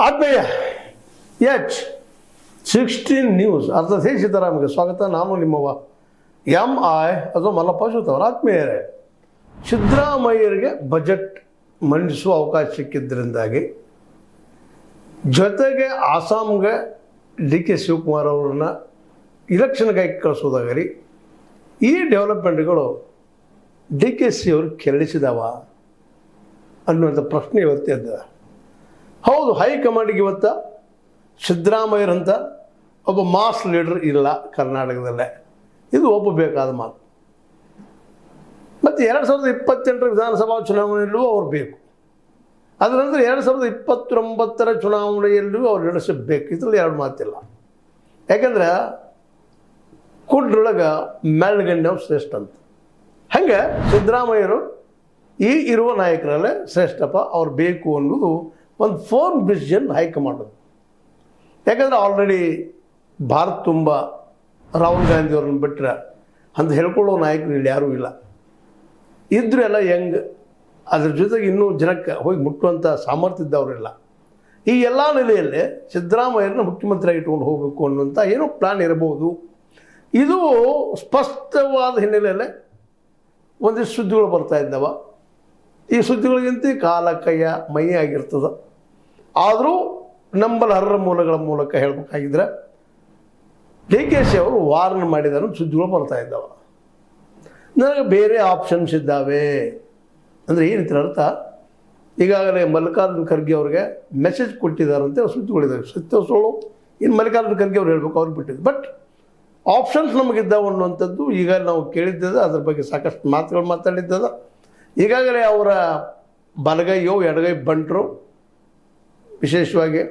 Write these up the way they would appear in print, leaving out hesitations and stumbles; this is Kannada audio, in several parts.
ಆತ್ಮೀಯ H16 ನ್ಯೂಸ್ ಅರ್ಥಾತ್ ಸಿದ್ದರಾಮಯ್ಯ ಸ್ವಾಗತ. ನಾನು ನಿಮ್ಮವ MI ಅಥವಾ ಮಲ್ಲಪ್ಪ ಜೋತವರ. ಆತ್ಮೀಯರೇ, ಸಿದ್ದರಾಮಯ್ಯರಿಗೆ ಬಜೆಟ್ ಮಂಡಿಸುವ ಅವಕಾಶ ಸಿಕ್ಕಿದ್ದರಿಂದಾಗಿ ಜೊತೆಗೆ ಆಸಾಮ್ಗೆ DK ಶಿವಕುಮಾರ್ ಅವ್ರನ್ನ ಇಲೆಕ್ಷನ್ಗೆ ಕಳಿಸೋದಾಗಲಿ ಈ ಡೆವಲಪ್ಮೆಂಟ್ಗಳು DKC ಅವ್ರಿಗೆ ಕೆರಳಿಸಿದವ ಅನ್ನುವಂಥ ಪ್ರಶ್ನೆ ಇವತ್ತಿದ್ದ. ಹೌದು, ಹೈಕಮಾಂಡಿಗೆ ಇವತ್ತು ಸಿದ್ದರಾಮಯ್ಯರಂಥ ಒಬ್ಬ ಮಾಸ್ ಲೀಡರ್ ಇಲ್ಲ ಕರ್ನಾಟಕದಲ್ಲೇ, ಇದು ಒಪ್ಪಬೇಕಾದ ಮಾತು. ಮತ್ತು 2028 ವಿಧಾನಸಭಾ ಚುನಾವಣೆಯಲ್ಲೂ ಅವ್ರು ಬೇಕು. ಅದರ ನಂತರ 2029 ಚುನಾವಣೆಯಲ್ಲೂ ಅವ್ರು ನಡೆಸಬೇಕು. ಇದರಲ್ಲಿ ಎರಡು ಮಾತಿಲ್ಲ. ಯಾಕಂದ್ರೆ ಕುಡ್ರೊಳಗೆ ಮೆಳ್ಗಣ್ಣವ್ರು ಶ್ರೇಷ್ಠ ಅಂತ. ಹಾಗೆ ಸಿದ್ದರಾಮಯ್ಯರು ಈ ಇರುವ ನಾಯಕರಲ್ಲೇ ಶ್ರೇಷ್ಠಪ್ಪ, ಅವ್ರು ಬೇಕು ಅನ್ನೋದು ಒಂದು ಫೋನ್ ಡಿಸಿಷನ್ ಹೈಕಮಾಂಡ್. ಯಾಕಂದರೆ ಆಲ್ರೆಡಿ ಭಾರತ ತುಂಬ ರಾಹುಲ್ ಗಾಂಧಿ ಅವ್ರನ್ನ ಬಿಟ್ಟರೆ ಅಂತ ಹೇಳ್ಕೊಳ್ಳೋ ನಾಯಕರು ಇಲ್ಲಿ ಯಾರೂ ಇಲ್ಲ. ಇದ್ರೂ ಎಲ್ಲ ಯಂಗ್, ಅದ್ರ ಜೊತೆಗೆ ಇನ್ನೂ ಜನಕ್ಕೆ ಹೋಗಿ ಮುಟ್ಟುವಂಥ ಸಾಮರ್ಥ್ಯ ಇದ್ದವರಿಲ್ಲ. ಈ ಎಲ್ಲ ನೆಲೆಯಲ್ಲಿ ಸಿದ್ದರಾಮಯ್ಯರನ್ನ ಮುಖ್ಯಮಂತ್ರಿಯಾಗಿ ಇಟ್ಕೊಂಡು ಹೋಗಬೇಕು ಅನ್ನುವಂಥ ಏನೋ ಪ್ಲ್ಯಾನ್ ಇರಬಹುದು. ಇದು ಸ್ಪಷ್ಟವಾದ ಹಿನ್ನೆಲೆಯಲ್ಲೇ ಒಂದಿಷ್ಟು ಸುದ್ದಿಗಳು ಬರ್ತಾ ಇದ್ದಾವ. ಈ ಸುದ್ದಿಗಳಿಗಿಂತ ಕಾಲ ಕೈಯ ಮೈ ಆಗಿರ್ತದೆ. ಆದರೂ ನಂಬಲ್ ಹರ್ರ ಮೂಲಗಳ ಮೂಲಕ ಹೇಳಬೇಕಾಗಿದ್ರೆ DKC ಅವರು ವಾರ್ನ್ ಮಾಡಿದಾರ ಸುದ್ದಿಗಳು ಬರ್ತಾ ಇದ್ದಾವೆ. ನನಗೆ ಬೇರೆ ಆಪ್ಷನ್ಸ್ ಇದ್ದಾವೆ ಅಂದರೆ ಏನಂತ ಅರ್ಥ, ಈಗಾಗಲೇ ಮಲ್ಲಿಕಾರ್ಜುನ ಖರ್ಗೆ ಅವ್ರಿಗೆ ಮೆಸೇಜ್ ಕೊಟ್ಟಿದ್ದಾರಂತೆ ಸುದ್ದಿಗಳಿದ್ದಾವೆ. ಸತ್ಯ ಸುಳ್ಳು ಇನ್ನು ಮಲ್ಲಿಕಾರ್ಜುನ ಖರ್ಗೆ ಅವ್ರು ಹೇಳ್ಬೇಕು, ಅವ್ರಿಗೆ ಬಿಟ್ಟಿದ್ದು. ಬಟ್ ಆಪ್ಷನ್ಸ್ ನಮಗಿದ್ದಾವೆ ಅನ್ನುವಂಥದ್ದು ಈಗ ನಾವು ಕೇಳಿದ್ದದ, ಅದ್ರ ಬಗ್ಗೆ ಸಾಕಷ್ಟು ಮಾತುಗಳು ಮಾತಾಡಿದ್ದದ. ಈಗಾಗಲೇ ಅವರ ಬಲಗೈಯೋ ಎಡಗೈ ಬಂಟರು, ವಿಶೇಷವಾಗಿ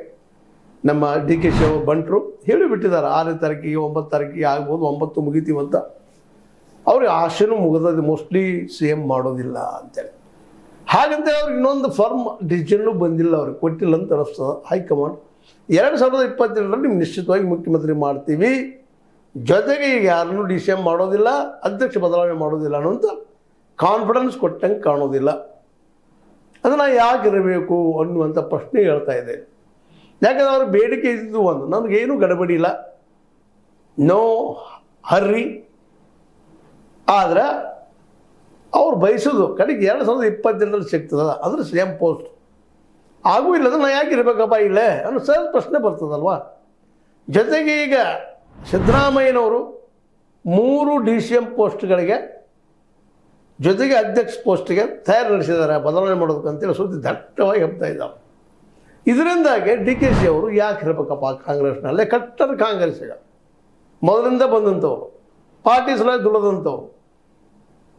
ನಮ್ಮ DKC ಅವರು ಬಂಟರು ಹೇಳಿಬಿಟ್ಟಿದ್ದಾರೆ 6ನೇ ತಾರೀಕಿಗೆ 9 ತಾರೀಕಿಗೆ ಆಗ್ಬೋದು, 9 ಮುಗಿತೀವಂತ. ಅವ್ರಿಗೆ ಆಶೆನೂ ಮುಗಿದ ಮೋಸ್ಟ್ಲಿ CM ಮಾಡೋದಿಲ್ಲ ಅಂತೇಳಿ. ಹಾಗಂತೇಳಿ ಅವ್ರಿಗೆ ಇನ್ನೊಂದು ಫರ್ಮ್ ಡಿಸಿಷನ್ನು ಬಂದಿಲ್ಲ, ಅವ್ರಿಗೆ ಕೊಟ್ಟಿಲ್ಲ ಅಂತ ಅನಿಸ್ತದೆ ಹೈಕಮಾಂಡ್. 2027 ನಿಮ್ಗೆ ನಿಶ್ಚಿತವಾಗಿ ಮುಖ್ಯಮಂತ್ರಿ ಮಾಡ್ತೀವಿ, ಜೊತೆಗೆ ಈಗ ಯಾರನ್ನೂ DCM ಮಾಡೋದಿಲ್ಲ, ಅಧ್ಯಕ್ಷ ಬದಲಾವಣೆ ಮಾಡೋದಿಲ್ಲ ಅನ್ನೋಂಥ ಕಾನ್ಫಿಡೆನ್ಸ್ ಕೊಟ್ಟಂಗೆ ಕಾಣೋದಿಲ್ಲ. ಅದನ್ನು ಯಾಕಿರಬೇಕು ಅನ್ನುವಂಥ ಪ್ರಶ್ನೆ ಹೇಳ್ತಾ ಇದೆ. ಯಾಕಂದ್ರೆ ಅವ್ರ ಬೇಡಿಕೆ ಇದ್ದಿದ್ದು ಒಂದು, ನಮಗೇನು ಗಡಬಡಿ ಇಲ್ಲ, ನೋ ಹರ್ರಿ. ಆದರೆ ಅವ್ರು ಬಯಸೋದು ಕಡೆಗೆ 2028 ಸಿಗ್ತದ, ಅಂದರೆ CM ಪೋಸ್ಟ್ ಆಗೂ ಇಲ್ಲದ್ರೆ ನಾ ಯಾಕೆ ಇರಬೇಕಪ್ಪ ಇಲ್ಲೇ ಅನ್ನೋ ಸಹಜ ಪ್ರಶ್ನೆ ಬರ್ತದಲ್ವ. ಜೊತೆಗೆ ಈಗ ಸಿದ್ದರಾಮಯ್ಯನವರು 3 DCM ಪೋಸ್ಟ್ಗಳಿಗೆ ಜೊತೆಗೆ ಅಧ್ಯಕ್ಷ ಪೋಸ್ಟಿಗೆ ತಯಾರಿ ನಡೆಸಿದ್ದಾರೆ ಬದಲಾವಣೆ ಮಾಡೋದಕ್ಕಂತೇಳಿ ಸುದ್ದಿ ದಟ್ಟವಾಗಿ ಹಬ್ತಾ ಇದ್ದಾವೆ. ಇದರಿಂದಾಗಿ DKC ಅವರು ಯಾಕೆ ಇರಬೇಕಪ್ಪ ಕಾಂಗ್ರೆಸ್ನಲ್ಲೇ? ಕಟ್ಟರ್ ಕಾಂಗ್ರೆಸ್ಸಿಗ ಮೊದಲಿಂದ ಬಂದಂಥವ್ರು, ಪಾರ್ಟಿ ಸಲ ದುಡಿದಂಥವ್ರು.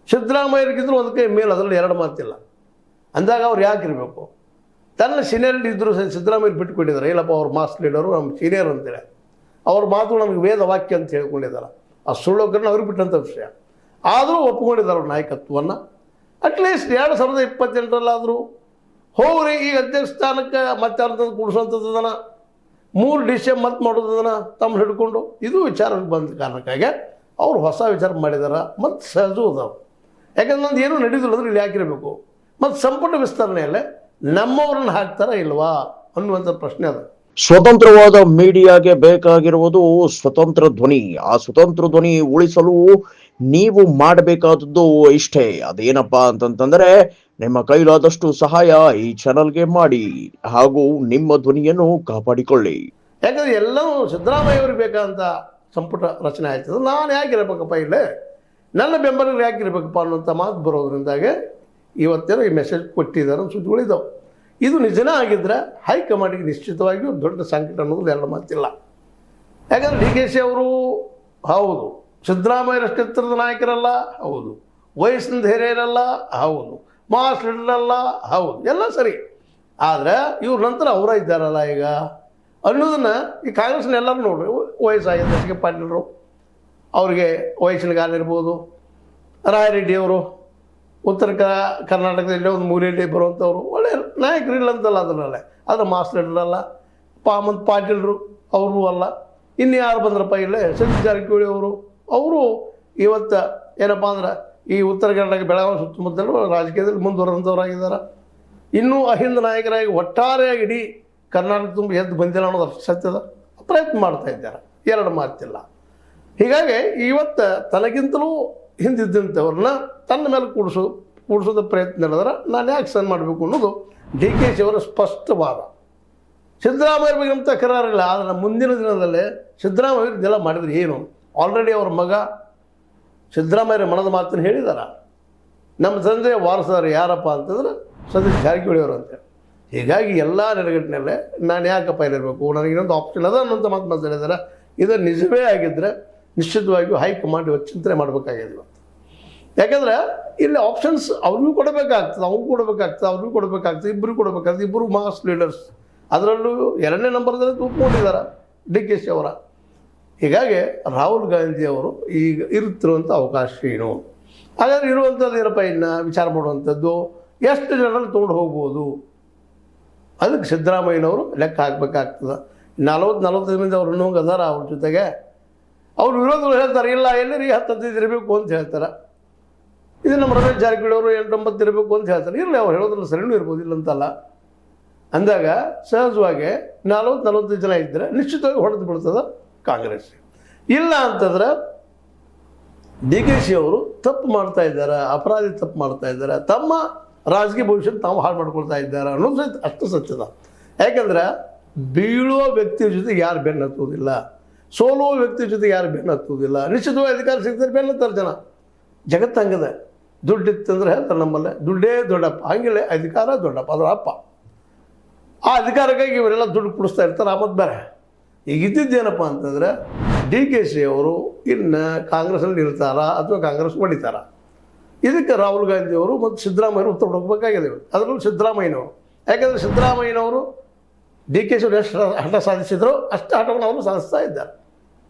ಸಿದ್ದರಾಮಯ್ಯರಿಗಿದ್ರು ಒಂದು ಕೈ ಮೇಲೆ, ಅದರಲ್ಲಿ ಎರಡು ಮಾತಿಲ್ಲ. ಅಂದಾಗ ಅವ್ರು ಯಾಕೆ ಇರಬೇಕು? ತನ್ನ ಸೀನಿಯರ್ ಇದ್ದರೂ ಸಿದ್ದರಾಮಯ್ಯ ಬಿಟ್ಟುಕೊಟ್ಟಿದ್ದಾರೆ. ಇಲ್ಲಪ್ಪ ಅವ್ರು ಮಾಸ್ ಲೀಡರು, ನಮ್ಮ ಸೀನಿಯರ್ ಅಂತೇಳಿ ಅವ್ರ ಮಾತು ನಮಗೆ ವೇದ ವಾಕ್ಯ ಅಂತ ಹೇಳ್ಕೊಂಡಿದ್ದಾರೆ. ಆ ಸುಳ್ಳೋಗ್ರನ್ನ ಅವ್ರಿಗೆ ಬಿಟ್ಟಂಥ ವಿಷಯ. ಆದರೂ ಒಪ್ಕೊಂಡಿದ್ದಾರೆ ಅವ್ರ ನಾಯಕತ್ವವನ್ನು. ಅಟ್ಲೀಸ್ಟ್ 2028 ಹೋಗ್ರಿ. ಈಗ ಅಧ್ಯಕ್ಷ ಸ್ಥಾನಕ್ಕೆ ಮತ್ತೆ ಅರ್ಥದ ಕೂಡಿಸೋಂಥದ್ದನ 3 DCM ಮತ್ತೆ ಮಾಡೋದನ್ನ ತಮ್ಮ ಹಿಡ್ಕೊಂಡು ಇದು ವಿಚಾರ ಬಂದ ಕಾರಣಕ್ಕಾಗಿ ಅವ್ರು ಹೊಸ ವಿಚಾರ ಮಾಡಿದಾರೆ. ಮತ್ತು ಸಹಜೂ ಅದಾವೆ. ಯಾಕಂದ್ರೆ ನಂದು ಏನೂ ನಡೆದಿಲ್ಲ ಅಂದ್ರೆ ಇಲ್ಲಿ ಯಾಕಿರಬೇಕು? ಮತ್ತು ಸಂಪುಟ ವಿಸ್ತರಣೆಯಲ್ಲೇ ನಮ್ಮವ್ರನ್ನ ಹಾಕ್ತಾರ ಇಲ್ವಾ ಅನ್ನುವಂಥ ಪ್ರಶ್ನೆ ಅದು. ಸ್ವತಂತ್ರವಾದ ಮೀಡಿಯಾಗೆ ಬೇಕಾಗಿರುವುದು ಸ್ವತಂತ್ರ ಧ್ವನಿ. ಆ ಸ್ವತಂತ್ರ ಧ್ವನಿ ಉಳಿಸಲು ನೀವು ಮಾಡಬೇಕಾದದ್ದು ಇಷ್ಟೇ. ಅದೇನಪ್ಪಾ ಅಂತಂತಂದ್ರೆ, ನಿಮ್ಮ ಕೈಲಾದಷ್ಟು ಸಹಾಯ ಈ ಚಾನಲ್ಗೆ ಮಾಡಿ ಹಾಗೂ ನಿಮ್ಮ ಧ್ವನಿಯನ್ನು ಕಾಪಾಡಿಕೊಳ್ಳಿ. ಯಾಕಂದ್ರೆ ಎಲ್ಲವೂ ಸಿದ್ದರಾಮಯ್ಯ ಅವ್ರಿಗೆ ಬೇಕಂತ ಸಂಪುಟ ರಚನೆ ಆಯ್ತದ, ನಾನು ಯಾಕಿರಬೇಕಪ್ಪ ಇಲ್ಲೇ, ನನ್ನ ಬೆಂಬಲಿಗರು ಯಾಕಿರಬೇಕಪ್ಪ ಅನ್ನೋಂಥ ಮಾತು ಬರೋದ್ರಿಂದಾಗೆ ಇವತ್ತೇನೋ ಈ ಮೆಸೇಜ್ ಕೊಟ್ಟಿದ್ದಾರೆ ಸುದ್ದಿಗಳಿದ್ದಾವೆ. ಇದು ನಿಜನೇ ಆಗಿದ್ದರೆ ಹೈಕಮಾಂಡಿಗೆ ನಿಶ್ಚಿತವಾಗಿಯೂ ದೊಡ್ಡ ಸಂಕಟ ಅನ್ನೋದು ಎರಡು ಮಾತಿಲ್ಲ. ಯಾಕಂದರೆ DKC ಅವರು ಹೌದು ಸಿದ್ದರಾಮಯ್ಯರಷ್ಟು ಎತ್ತರದ ನಾಯಕರಲ್ಲ, ಹೌದು ವಯಸ್ಸಿನ ಹಿರಿಯರಲ್ಲ, ಹೌದು ಮಾಸ್ ಲೀಡರಲ್ಲ, ಹೌದು ಎಲ್ಲ ಸರಿ. ಆದರೆ ಇವ್ರ ನಂತರ ಅವರ ಇದ್ದಾರಲ್ಲ ಈಗ ಅನ್ನೋದನ್ನು ಈ ಕಾಂಗ್ರೆಸ್ನ ಎಲ್ಲರೂ ನೋಡ್ರಿ. ವಯಸ್ಸಾಗಿದೆ SK ಪಾಟೀಲರು, ಅವ್ರಿಗೆ ವಯಸ್ಸಿನ ಕಾಲ ಇರ್ಬೋದು. ರಾಯರೆಡ್ಡಿ ಅವರು ಉತ್ತರ ಕರ್ನಾಟಕದಲ್ಲಿ ಒಂದು ಮೂಲೆಯಲ್ಲಿ ಬರುವಂಥವ್ರು ಒಳ್ಳೆಯ ನಾಯಕರು ಇಲ್ಲ ಅಂತಲ್ಲ ಅದರಲ್ಲೇ. ಆದರೆ ಮಾಸ್ ಲೀಡರಲ್ಲ. ಮತ್ತು ಪಾಟೀಲರು ಅವರು ಅಲ್ಲ. ಇನ್ನು ಯಾರು ಬಂದ್ರಪ್ಪ ಇಲ್ಲೇ? ಸತೀಶ್ ಜಾರಕಿಹೊಳಿ ಅವರು ಇವತ್ತು ಏನಪ್ಪ ಅಂದ್ರೆ ಈ ಉತ್ತರ ಕರ್ನಾಟಕ ಬೆಳಗಾವಿ ಸುತ್ತಮುತ್ತಲು ರಾಜಕೀಯದಲ್ಲಿ ಮುಂದುವರೆದಂಥವ್ರಾಗಿದ್ದಾರೆ. ಇನ್ನೂ ಅಹಿಂದ ನಾಯಕರಾಗಿ ಒಟ್ಟಾರೆಯಾಗಿ ಇಡೀ ಕರ್ನಾಟಕ ತುಂಬ ಎದ್ದು ಬಂದಿಲ್ಲ ಅನ್ನೋದು ಅಷ್ಟು ಸತ್ಯದ ಪ್ರಯತ್ನ ಮಾಡ್ತಾ ಇದ್ದಾರೆ, ಎರಡು ಮಾತಿಲ್ಲ. ಹೀಗಾಗಿ ಇವತ್ತು ತನಗಿಂತಲೂ ಹಿಂದಿದ್ದಂಥವ್ರನ್ನ ತನ್ನ ಮೇಲೆ ಕೂಡಿಸೋದ ಪ್ರಯತ್ನ ನಡೆದ್ರೆ ನಾನು ಯಾಕೆ ಸಣ್ಣ ಮಾಡಬೇಕು ಅನ್ನೋದು ಡಿ ಕೆ ಶಿ ಅವರ ಸ್ಪಷ್ಟವಾದ. ಸಿದ್ದರಾಮಯ್ಯ ಬಗ್ಗೆ ನಮ್ಮ ತಕರಾರಿಲ್ಲ, ಆದರೆ ಮುಂದಿನ ದಿನದಲ್ಲೇ ಸಿದ್ದರಾಮಯ್ಯ ಇದೆಲ್ಲ ಮಾಡಿದ್ರೆ ಏನು? ಆಲ್ರೆಡಿ ಅವ್ರ ಮಗ ಸಿದ್ದರಾಮಯ್ಯ ಮನದ ಮಾತನ್ನು ಹೇಳಿದಾರ. ನಮ್ಮ ತಂದೆ ವಾರಸದಾರ ಯಾರಪ್ಪ ಅಂತಂದ್ರೆ ಸತೀಶ್ ಜಾರಕಿಹೊಳಿ ಅವರು ಅಂತೇಳಿ. ಹೀಗಾಗಿ ಎಲ್ಲ ನೆಲೆಗಟ್ಟಿನಲ್ಲೇ ನಾನು ಯಾಕಪ್ಪ ಇರಬೇಕು, ನನಗೆ ಇನ್ನೊಂದು ಆಪ್ಷನ್ ಅದ ಅನ್ನೋಂಥ ಮಾತು ಮಾತಾಡಿದಾರೆ. ಇದು ನಿಜವೇ ಆಗಿದ್ದರೆ ನಿಶ್ಚಿತವಾಗಿಯೂ ಹೈಕಮಾಂಡ್ ಇವತ್ತು ಚಿಂತನೆ ಮಾಡಬೇಕಾಗಿದೆ ಇವತ್ತು. ಯಾಕಂದರೆ ಇಲ್ಲಿ ಆಪ್ಷನ್ಸ್ ಅವ್ರಿಗೂ ಕೊಡಬೇಕಾಗ್ತದೆ, ಅವ್ರಿಗೂ ಕೊಡಬೇಕಾಗ್ತದೆ, ಅವ್ರಿಗೂ ಕೊಡಬೇಕಾಗ್ತದೆ, ಇಬ್ಬರು ಕೊಡಬೇಕಾಗ್ತದೆ. ಇಬ್ಬರು ಮಾಸ್ ಲೀಡರ್ಸ್, ಅದರಲ್ಲೂ 2ನೇ ನಂಬರ್ದಲ್ಲಿ ತೂಕೊಂಡಿದ್ದಾರೆ ಡಿ ಕೆ ಶಿ ಅವರ. ಹೀಗಾಗಿ ರಾಹುಲ್ ಗಾಂಧಿ ಅವರು ಈಗ ಇರುತ್ತಿರುವಂಥ ಅವಕಾಶ ಏನು? ಹಾಗಾದ್ರೆ ಇರುವಂಥದ್ದು ಏನಪ್ಪ, ಇನ್ನು ವಿಚಾರ ಮಾಡುವಂಥದ್ದು ಎಷ್ಟು ಜನರನ್ನು ತೊಗೊಂಡು ಹೋಗ್ಬೋದು, ಅದಕ್ಕೆ ಸಿದ್ದರಾಮಯ್ಯನವರು ಲೆಕ್ಕ ಹಾಕಬೇಕಾಗ್ತದೆ. 40-45 ಮಂದಿ ಅವ್ರು ಇನ್ನೂ ಅದಾರ ಅವ್ರ ಜೊತೆಗೆ. ಅವ್ರು ವಿರೋಧಗಳು ಹೇಳ್ತಾರೆ, ಇಲ್ಲ ಎಲ್ಲರಿ 10-15 ಇರಬೇಕು ಅಂತ ಹೇಳ್ತಾರೆ. ಇದು ನಮ್ಮ ರಮೇಶ್ ಜಾರಕಿಹೊಳಿ ಅವರು 8-9 ಇರಬೇಕು ಅಂತ ಹೇಳ್ತಾರೆ. ಇರಲಿ, ಅವ್ರು ಹೇಳೋದ್ರಲ್ಲಿ ಸರಿನೂ ಇರ್ಬೋದು, ಇಲ್ಲ ಅಂತಲ್ಲ. ಅಂದಾಗ ಸಹಜವಾಗಿ 40-45 ಜನ ಇದ್ದರೆ ನಿಶ್ಚಿತವಾಗಿ ಹೊಡೆದು ಬಿಡ್ತದೆ ಕಾಂಗ್ರೆಸ್. ಇಲ್ಲ ಅಂತಂದ್ರೆ ಡಿ ಕೆ ಶಿ ಅವರು ತಪ್ಪು ಮಾಡ್ತಾ ಇದ್ದಾರೆ, ಅಪರಾಧಿ ತಪ್ಪು ಮಾಡ್ತಾ ಇದ್ದಾರೆ, ತಮ್ಮ ರಾಜಕೀಯ ಭವಿಷ್ಯ ತಾವು ಹಾಳು ಮಾಡ್ಕೊಳ್ತಾ ಇದ್ದಾರೆ ಅನ್ನೋದು ಅಷ್ಟು ಸತ್ಯದ. ಯಾಕಂದ್ರೆ ಬೀಳುವ ವ್ಯಕ್ತಿಯ ಜೊತೆ ಯಾರು ಬೆನ್ನು ಹತ್ತುವುದಿಲ್ಲ, ಸೋಲುವ ವ್ಯಕ್ತಿ ಜೊತೆ ಯಾರು ಬೆನ್ನು ಹತ್ತುವುದಿಲ್ಲ. ನಿಶ್ಚಿತವಾಗಿ ಅಧಿಕಾರ ಸಿಗ್ತಾರೆ ಬೆನ್ನು ಹತ್ತಾರೆ ಜನ. ಜಗತ್ತಂಗದೆ ದುಡ್ಡಿತ್ತಂದ್ರೆ ಹೇಳ್ತಾರೆ ನಮ್ಮಲ್ಲೇ, ದುಡ್ಡೇ ದೊಡ್ಡಪ್ಪ, ಹಂಗಿಲ್ಲ ಅಧಿಕಾರ ದೊಡ್ಡಪ್ಪ, ಅದರ ಅಪ್ಪ. ಆ ಅಧಿಕಾರಕ್ಕಾಗಿ ಇವರೆಲ್ಲ ದುಡ್ಡು ಕೊಡಿಸ್ತಾ ಇರ್ತಾರೆ. ಆಮದು ಬೇರೆ. ಈಗ ಇದ್ದಿದ್ದೇನಪ್ಪ ಅಂತಂದರೆ ಡಿ ಕೆ ಶಿ ಅವರು ಇನ್ನು ಕಾಂಗ್ರೆಸ್ನಲ್ಲಿ ಇರ್ತಾರಾ ಅಥವಾ ಕಾಂಗ್ರೆಸ್ ಹೊಡಿತಾರ? ಇದಕ್ಕೆ ರಾಹುಲ್ ಗಾಂಧಿ ಅವರು ಮತ್ತು ಸಿದ್ದರಾಮಯ್ಯವರು ಉತ್ತರ ಕೊಡಬೇಕಾಗಿದೆ. ಅದರಲ್ಲೂ ಸಿದ್ದರಾಮಯ್ಯನವರು, ಯಾಕಂದರೆ ಸಿದ್ದರಾಮಯ್ಯನವರು ಡಿ ಕೆ ಶಿ ಅವರು ಎಷ್ಟು ಹಠ ಸಾಧಿಸಿದ್ರು ಅಷ್ಟು ಹಠವನ್ನು ಅವರು ಸಾಧಿಸ್ತಾ ಇದ್ದಾರೆ.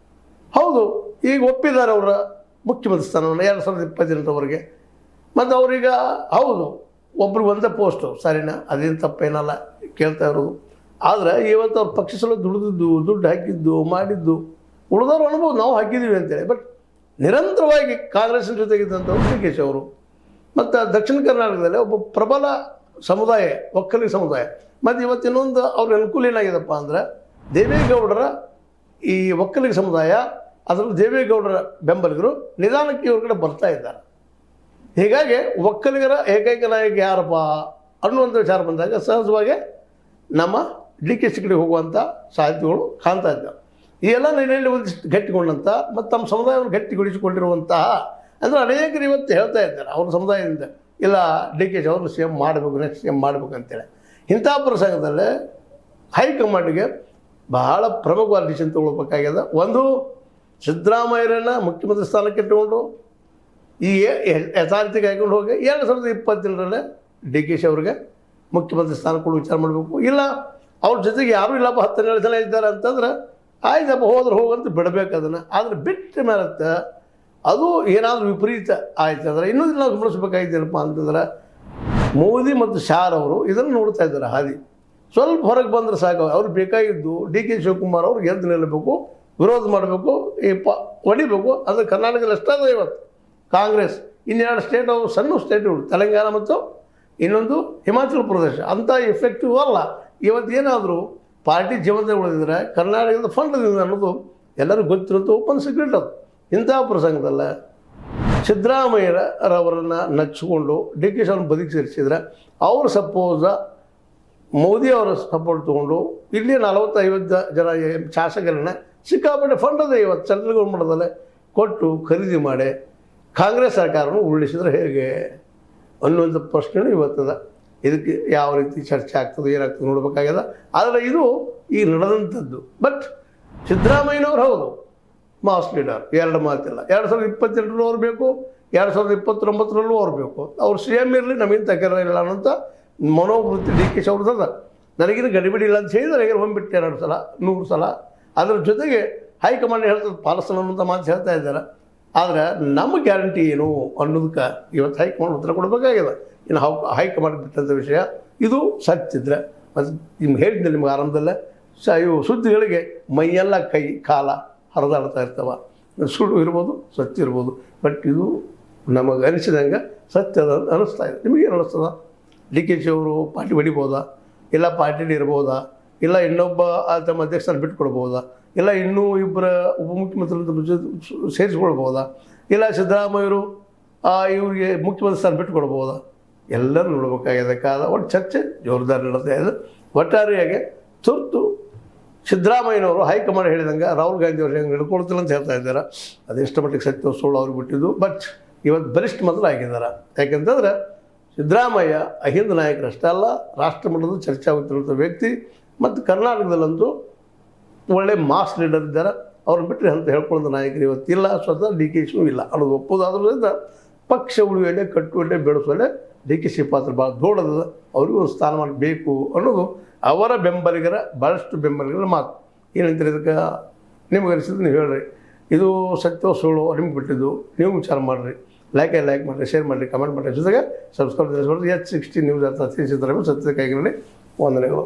ಹೌದು, ಈಗ ಒಪ್ಪಿದ್ದಾರೆ ಅವರ ಮುಖ್ಯಮಂತ್ರಿ ಸ್ಥಾನವನ್ನು 2028ರವರೆಗೆ. ಮತ್ತು ಅವರೀಗ ಹೌದು ಒಬ್ರಿಗೆ ಒಂದೇ ಪೋಸ್ಟು, ಸರಿನಾ, ಅದೇನು ತಪ್ಪೇನಲ್ಲ ಕೇಳ್ತಾ ಇರೋದು. ಆದರೆ ಇವತ್ತು ಅವ್ರ ಪಕ್ಷ ಸಲ ದುಡ್ಡು ಹಾಕಿದ್ದು ಮಾಡಿದ್ದು ಉಳಿದವ್ರು ಅನ್ಬೋದು, ನಾವು ಹಾಕಿದ್ದೀವಿ ಅಂತೇಳಿ. ಬಟ್ ನಿರಂತರವಾಗಿ ಕಾಂಗ್ರೆಸ್ಸಿನ ಜೊತೆಗಿದ್ದಂಥವ್ರು ಡಿ ಕೆ ಶಿ ಅವರು. ಮತ್ತು ದಕ್ಷಿಣ ಕರ್ನಾಟಕದಲ್ಲಿ ಒಬ್ಬ ಪ್ರಬಲ ಸಮುದಾಯ, ಒಕ್ಕಲಿಗ ಸಮುದಾಯ. ಮತ್ತು ಇವತ್ತು ಇನ್ನೊಂದು ಅವ್ರ ಅನುಕೂಲ ಏನಾಗಿದೆಪ್ಪ ಅಂದರೆ ದೇವೇಗೌಡರ ಈ ಒಕ್ಕಲಿಗ ಸಮುದಾಯ, ಅದರಲ್ಲಿ ದೇವೇಗೌಡರ ಬೆಂಬಲಿಗರು ನಿಧಾನಕ್ಕೆ ಇವ್ರ ಕಡೆ ಬರ್ತಾ ಇದ್ದಾರೆ. ಹೀಗಾಗಿ ಒಕ್ಕಲಿಗರ ಏಕೈಕ ನಾಯಕ ಯಾರಪ್ಪ ಅನ್ನುವಂಥ ವಿಚಾರ ಬಂದಾಗ ಸಹಜವಾಗಿ ನಮ್ಮ ಡಿ ಕೆ ಶಿ ಕಡೆ ಹೋಗುವಂಥ ಸಾಧ್ಯತೆಗಳು ಕಾಣ್ತಾ ಇದ್ದಾವೆ. ಈ ಎಲ್ಲ ನೆಲೆಯಲ್ಲಿ ಒಂದಿಷ್ಟು ಗಟ್ಟಿಗೊಂಡಂಥ ಮತ್ತು ತಮ್ಮ ಸಮುದಾಯವನ್ನು ಗಟ್ಟಿಗೊಳಿಸಿಕೊಂಡಿರುವಂತಹ ಅಂದರೆ ಅನೇಕರು ಇವತ್ತು ಹೇಳ್ತಾ ಇದ್ದಾರೆ ಅವ್ರ ಸಮುದಾಯದಿಂದ, ಇಲ್ಲ ಡಿ ಕೆ ಶಿ ಅವರು ಸಿ ಎಮ್ ಮಾಡಬೇಕು, ನೆಕ್ಸ್ಟ್ ಸಿ ಎಮ್ ಮಾಡಬೇಕು ಅಂತೇಳಿ. ಇಂಥ ಪ್ರಸಂಗದಲ್ಲೇ ಹೈಕಮಾಂಡ್ಗೆ ಬಹಳ ಪ್ರಮುಖವಾದ ಡಿಸಿಷನ್ ತೊಗೊಳ್ಬೇಕಾಗ್ಯದ. ಒಂದು, ಸಿದ್ದರಾಮಯ್ಯರನ್ನು ಮುಖ್ಯಮಂತ್ರಿ ಸ್ಥಾನಕ್ಕೆ ಇಟ್ಟುಕೊಂಡು ಈ ಯಥಾರ್ಥಿಗೆ ಹಾಕೊಂಡು ಹೋಗಿ 2028ರಲ್ಲೇ ಡಿ ಕೆ ಶಿ ಅವ್ರಿಗೆ ಮುಖ್ಯಮಂತ್ರಿ ಸ್ಥಾನ ಕೊಡು ವಿಚಾರ ಮಾಡಬೇಕು. ಇಲ್ಲ ಅವ್ರ ಜೊತೆಗೆ ಯಾರೂ ಇಲ್ಲಪ್ಪ 10-12 ಜನ ಇದ್ದಾರೆ ಅಂತಂದ್ರೆ ಆಯ್ತಪ್ಪ ಹೋದ್ರೆ ಹೋಗಂತ ಬಿಡಬೇಕು ಅದನ್ನು. ಆದರೆ ಬಿಟ್ಟ ಮೇಲೆ ಅದು ಏನಾದರೂ ವಿಪರೀತ ಆಯ್ತು ಅಂದರೆ ಇನ್ನೊಂದು ನಾವು ಗಮನಿಸ್ಬೇಕಾಗಿದ್ದೇನಪ್ಪ ಅಂತಂದ್ರೆ ಮೋದಿ ಮತ್ತು ಶಾರ್ ಅವರು ಇದನ್ನು ನೋಡ್ತಾ ಇದ್ದಾರೆ ಹಾದಿ. ಸ್ವಲ್ಪ ಹೊರಗೆ ಬಂದರೆ ಸಾಕು, ಅವ್ರು ಬೇಕಾಗಿದ್ದು ಡಿ ಕೆ ಶಿವಕುಮಾರ್ ಅವ್ರು ಗೆದ್ದು ನಿಲ್ಲಬೇಕು, ವಿರೋಧ ಮಾಡಬೇಕು, ಹೊಡಿಬೇಕು. ಅದು ಕರ್ನಾಟಕದಲ್ಲಿ ಅಷ್ಟೇ ಅದ ಇವತ್ತು ಕಾಂಗ್ರೆಸ್. ಇನ್ನೆರಡು ಸ್ಟೇಟ್ ಅವು ಸಣ್ಣ ಸ್ಟೇಟ್ಗಳು, ತೆಲಂಗಾಣ ಮತ್ತು ಇನ್ನೊಂದು ಹಿಮಾಚಲ ಪ್ರದೇಶ, ಅಂಥ ಎಫೆಕ್ಟಿವ್ ಅಲ್ಲ. ಇವತ್ತೇನಾದರೂ ಪಾರ್ಟಿ ಜೀವನದಲ್ಲಿ ಉಳಿದಿದ್ರೆ ಕರ್ನಾಟಕದ ಫಂಡ್ದಿಂದ ಅನ್ನೋದು ಎಲ್ಲರಿಗೂ ಗೊತ್ತಿರುವಂಥ ಓಪನ್ ಸೀಕ್ರೆಟ್ ಅದು. ಇಂಥ ಪ್ರಸಂಗದಲ್ಲ ಸಿದ್ದರಾಮಯ್ಯರವರನ್ನು ನಚ್ಚಿಕೊಂಡು ಡಿ ಕೆ ಶಿ ಅವ್ರನ್ನ ಬದುಕಿ ಸೇರಿಸಿದ್ರೆ ಅವರು ಸಪೋಸ ಮೋದಿ ಅವರ ಸಪೋರ್ಟ್ ತೊಗೊಂಡು ಇಲ್ಲಿ 40-50 ಜನ ಶಾಸಕರನ್ನ ಸಿಕ್ಕಾಪಟ್ಟೆ ಫಂಡ್ ಅದ ಇವತ್ತು ಸೆಂಟ್ರಲ್ ಗೌರ್ಮೆಂಟದಲ್ಲೇ ಕೊಟ್ಟು ಖರೀದಿ ಮಾಡಿ ಕಾಂಗ್ರೆಸ್ ಸರ್ಕಾರವನ್ನು ಉರುಳಿಸಿದ್ರೆ ಹೇಗೆ ಅನ್ನುವಂಥ ಪ್ರಶ್ನೆನೂ ಇವತ್ತದ. ಇದಕ್ಕೆ ಯಾವ ರೀತಿ ಚರ್ಚೆ ಆಗ್ತದೆ, ಏನಾಗ್ತದೆ ನೋಡಬೇಕಾಗ್ಯದ. ಆದರೆ ಇದು ಈಗ ನಡೆದಂಥದ್ದು. ಬಟ್ ಸಿದ್ದರಾಮಯ್ಯನವ್ರು ಹೌದು ಮಾಸ್ ಲೀಡರ್, ಎರಡು ಮಾತಿಲ್ಲ. 2028ರಲ್ಲೂ ಅವ್ರು ಬೇಕು, 2029ರಲ್ಲೂ ಅವ್ರು ಬೇಕು. ಅವ್ರು ಸಿ ಎಮ್ ಇರಲಿ, ನಮಗಿಂತ ತಕರಾರಿಲ್ಲ ಅನ್ನೋಂಥ ಮನೋವೃತ್ತಿ ಡಿ ಕೆ ಶಿ ಅವ್ರದ್ದು. ನನಗಿನ ಗಡಿಬಿಡಿ ಇಲ್ಲ ಅಂತ ಹೇಳಿದ್ರೆ ನನಗೆ ಹೊಂಬಿಟ್ಟು 2 ಸಲ 100 ಸಲ. ಅದರ ಜೊತೆಗೆ ಹೈಕಮಾಂಡ್ ಹೇಳ್ತದೆ ಪಾಲಿಸೋಣ ಅನ್ನೋಂಥ ಮಾತು ಹೇಳ್ತಾ ಇದ್ದಾರೆ. ಆದರೆ ನಮ್ಮ ಗ್ಯಾರಂಟಿ ಏನು ಅನ್ನೋದಕ್ಕೆ ಇವತ್ತು ಹೈಕಮಾಂಡ್ ಉತ್ತರ ಕೊಡಬೇಕಾಗಿದೆ. ಇನ್ನು ಹೈಕಮಾಂಡ್ ಬಿಟ್ಟಂಥ ವಿಷಯ ಇದು ಸತ್ತಿದ್ರೆ ಮತ್ತು ನಿಮ್ಗೆ ಹೇಳಿದ್ದೆ ನಿಮ್ಗೆ ಆರಂಭದಲ್ಲೇ ಇವು ಸುದ್ದಿಗಳಿಗೆ ಮೈಯೆಲ್ಲ ಕೈ ಕಾಲ ಹರಿದಾಡ್ತಾ ಇರ್ತವೆ. ಸುಳ್ಳು ಇರ್ಬೋದು, ಸತ್ಯ ಇರ್ಬೋದು. ಬಟ್ ಇದು ನಮಗೆ ಅನಿಸಿದಂಗೆ ಸತ್ಯದ ಅನ್ನಿಸ್ತಾ ಇದೆ. ನಿಮಗೇನು ಅನ್ನಿಸ್ತದ? ಡಿ ಕೆ ಶಿ ಅವರು ಪಾರ್ಟಿ ಹೊಡಿಬೋದಾ, ಇಲ್ಲ ಪಾರ್ಟಿಲಿ ಇರ್ಬೋದಾ, ಇಲ್ಲ ಇನ್ನೊಬ್ಬ ತಮ್ಮ ಅಧ್ಯಕ್ಷರನ್ನು ಬಿಟ್ಟುಕೊಡ್ಬೋದಾ, ಇಲ್ಲ ಇನ್ನೂ ಇಬ್ಬರ ಉಪಮುಖ್ಯಮಂತ್ರಿ ಸೇರಿಸ್ಕೊಳ್ಬೋದಾ, ಇಲ್ಲ ಸಿದ್ದರಾಮಯ್ಯರು ಇವರಿಗೆ ಮುಖ್ಯಮಂತ್ರಿ ಸ್ಥಾನ ಬಿಟ್ಟುಕೊಡ್ಬೋದಾ, ಎಲ್ಲರೂ ನೋಡಬೇಕಾಗಿದೆ. ಒಟ್ಟು ಚರ್ಚೆ ಜೋರ್ದಾರ್ ನಡೀತಾ ಇದೆ. ಒಟ್ಟಾರೆಯಾಗಿ ತುರ್ತು ಸಿದ್ದರಾಮಯ್ಯನವರು ಹೈಕಮಾಂಡ್ ಹೇಳಿದಂಗೆ ರಾಹುಲ್ ಗಾಂಧಿ ಅವ್ರು ಹೆಂಗೆ ನಡ್ಕೊಳ್ತಿಲ್ಲ ಅಂತ ಹೇಳ್ತಾ ಇದ್ದಾರೆ. ಅದೆಷ್ಟು ಮಟ್ಟಿಗೆ ಸತ್ಯ ಸುಳ್ಳು ಅವ್ರಿಗೆ ಬಿಟ್ಟಿದ್ದು. ಬಟ್ ಇವತ್ತು ಬಲಿಷ್ಠ ಮೊದಲು ಆಗಿದ್ದಾರೆ. ಯಾಕೆಂತಂದ್ರೆ ಸಿದ್ದರಾಮಯ್ಯ ಅಹಿಂದ ನಾಯಕರಷ್ಟೇ ಅಲ್ಲ, ರಾಷ್ಟ್ರ ಮಟ್ಟದ ಚರ್ಚೆ ಆಗುತ್ತಿರುವಂಥ ವ್ಯಕ್ತಿ. ಮತ್ತು ಕರ್ನಾಟಕದಲ್ಲಂತೂ ಒಳ್ಳೆ ಮಾಸ್ ಲೀಡರ್ ಇದ್ದಾರೆ. ಅವ್ರನ್ನ ಬಿಟ್ಟರೆ ಅಂತ ಹೇಳ್ಕೊಳ್ಳೋ ನಾಯಕರು ಇವತ್ತಿಲ್ಲ. ಸ್ವತಃ DKಶಿನೂ ಇಲ್ಲ ಅನ್ನೋದು ಒಪ್ಪೋದಾದ್ರಿಂದ ಪಕ್ಷ ಉಳಿಯುವಲ್ಲೇ ಕಟ್ಟುವಲ್ಲೇ ಬೆಳೆಸುವಲ್ಲೇ DKಶಿ ಪಾತ್ರ ಭಾಳ ದೊಡ್ಡದ. ಅವ್ರಿಗೂ ಒಂದು ಸ್ಥಾನಮಾನ ಬೇಕು ಅನ್ನೋದು ಅವರ ಬೆಂಬಲಿಗರ ಭಾಳಷ್ಟು ಬೆಂಬಲಿಗರ ಮಾತು. ಏನಂತಾರೆ ಇದಕ್ಕೆ? ನಿಮ್ಗೆ ಅನಿಸಿದ್ದು ನೀವು ಹೇಳ್ರಿ. ಇದು ಸತ್ಯ ಸುಳ್ಳು ನಿಮ್ಗೆ ಬಿಟ್ಟಿದ್ದು, ನೀವು ವಿಚಾರ ಮಾಡಿರಿ. ಲೈಕ್ ಮಾಡಿರಿ, ಶೇರ್ ಮಾಡಿರಿ, ಕಮೆಂಟ್ ಮಾಡಿರಿ. ಜೊತೆಗೆ ಸಬ್ಸ್ಕ್ರೈಬ್ H16 ನ್ಯೂಸ್ ಅಂತ ತಿಳಿಸಿದ್ದಾರೆ. ಸತ್ಯದ ಕೈಗಳಲ್ಲಿ ವಂದನೆಗಳು.